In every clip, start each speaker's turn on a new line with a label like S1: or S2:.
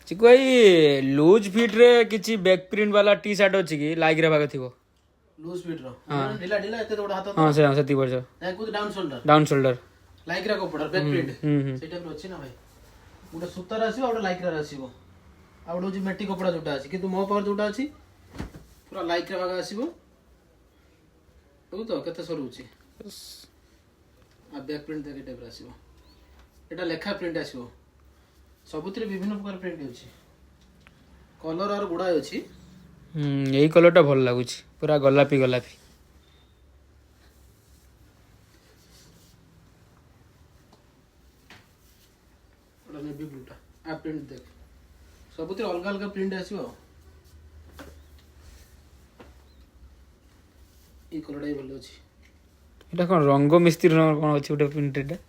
S1: ଚିକୁ ଭାଇ lose fit ରେ କିଛି ବ୍ୟାକ୍ ପ୍ରିଣ୍ଟ ବାଲା ଟି ସାର୍ଟ ଅଛି କି ଲାଇକ୍ ରେ ଭାଗ ଥିବ?
S2: ଲୁଜ ଫିଟ୍ ର ଢିଲା ଢିଲା ଏତେ ବଡ ହାତ
S1: ହଁ ସେ ସେତିକି ବର୍ଷ
S2: ତାକୁ down shoulder
S1: down shoulder
S2: like ରା କପଡା ବ୍ୟାକ୍ ପ୍ରିଣ୍ଟ
S1: ହୁଁ
S2: ସେଇଟା ବି ଅଛି ନା ଭାଇ। ଗୋଟେ ସୂତାର ଆସିବ ଆଉ ଗୋଟେ ଲାଇକ୍ ରା ଆସିବ ଆଉ ଗୋଟେ ହଉଛି ମେଟି କପଡା ଯୋଉଟା ଅଛି କିନ୍ତୁ ମୋ ପାଖରେ ଯୋଉଟା ଅଛି ପୁରା ଲାଇକ୍ ରା ଭାଗ ଆସିବ ବୁଝୁ ତ କେତେ ସରୁ ଅଛି ଆଉ ବ୍ୟାକ୍ ପ୍ରିଣ୍ଟ ଦେଖ ଟାଇପ୍ ର ଆସିବ ଏଟା ଲେଖା ପ୍ରିଣ୍ଟ ଆସିବ ସବୁଥିରେ ବିଭିନ୍ନ ପ୍ରକାର ପ୍ରିଣ୍ଟ ଅଛି କଲର ଆଉ ଗୁଡାଏ ଅଛି।
S1: ଏଇ କଲରଟା ଭଲ ଲାଗୁଛି ପୁରା ଗୋଲାପି ଗୋଲାପି।
S2: ନେଭି ବ୍ଲୁଟା ଆ ପ୍ରିଣ୍ଟ ଦେଖ ସବୁଥିରେ ଅଲଗା ଅଲଗା ପ୍ରିଣ୍ଟ ଆସିବ ଆଉ ଏଇ କଲରଟା ବି ଭଲ ଅଛି।
S1: ଏଇଟା କଣ ରଙ୍ଗ ମିସ୍ତ୍ରୀ କଣ ଅଛି ଗୋଟେ ପ୍ରିଣ୍ଟେଡ?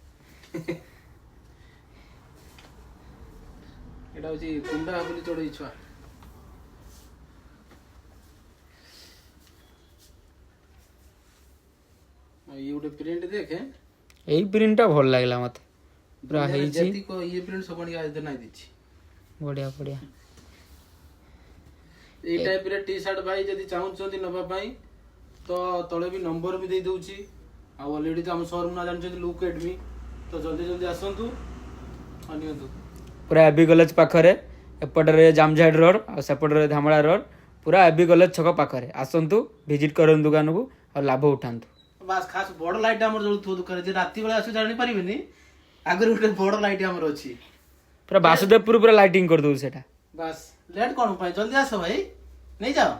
S2: ଏଟା ହଉଛି କୁଣ୍ଡା ବୋଲି ଚଢେଇ ଛୁଆ ଇଏ ଗୋଟେ ପ୍ରିଣ୍ଟ ଦେଖେ
S1: ଏଇ ପ୍ରିଣ୍ଟଟା ଭଲ ଲାଗିଲା ମତେ ପୁରା ହେଇଛି
S2: ଯେତିକ ଇଏ ପ୍ରିଣ୍ଟ ସବୁ ଆଣିକି ଆଜି ନାଇ ଦେଇଛି
S1: ବଢିଆ ବଢିଆ।
S2: ଏଇ ଟାଇପ ରେ ଟି ସାର୍ଟ ଭାଇ ଯଦି ଚାହୁଁଛନ୍ତି ନବା ପାଇଁ ତ ତଳେ ବି ନମ୍ବର ବି ଦେଇ ଦଉଛି ଆଉ ଅଲରେଡି ତ ଆମ ସୋରୁମ ନା ଜାଣିଛନ୍ତି ଲୁକ୍ ଏଟ୍ ମି ତ ଜଲ୍ଦି ଜଲ୍ଦି ଆସନ୍ତୁ ଆଉ ନିଅନ୍ତୁ।
S1: ପୁରା এবି କଲେଜ ପାଖରେ ଏପଟରେ ଜାମଝାଡ଼ ରୋଡ ଆଉ ସେପଟରେ ଧାମଳା ରୋଡ ପୁରା এবି କଲେଜ ଛକ ପାଖରେ ଆସନ୍ତୁ ଭିଜିଟ କରନ୍ତୁ ଦୋକାନକୁ ଆଉ ଲାଭ ଉଠାନ୍ତୁ।
S2: ବାସ୍ ଖାସ ବଡ ଲାଇଟ୍ ଆମର ଜଳୁଥିବ ଦୋକାନରେ ଯେ ରାତି ବେଳେ ଆସିବ ଜାଣିପାରିବେନି ଆଗରେ ଗୋଟେ ବଡ ଲାଇଟ୍ ଆମର ଅଛି
S1: ପୁରା ବାସୁଦେବପୁର ପୁରା ଲାଇଟିଂ କରିଦଉଛି ସେଟା।
S2: ବାସ୍ ଲେଟ୍ କଣ ପାଇଁ ଜଲ୍ଦି ଆସ ଭାଇ ନେଇଯାଅ।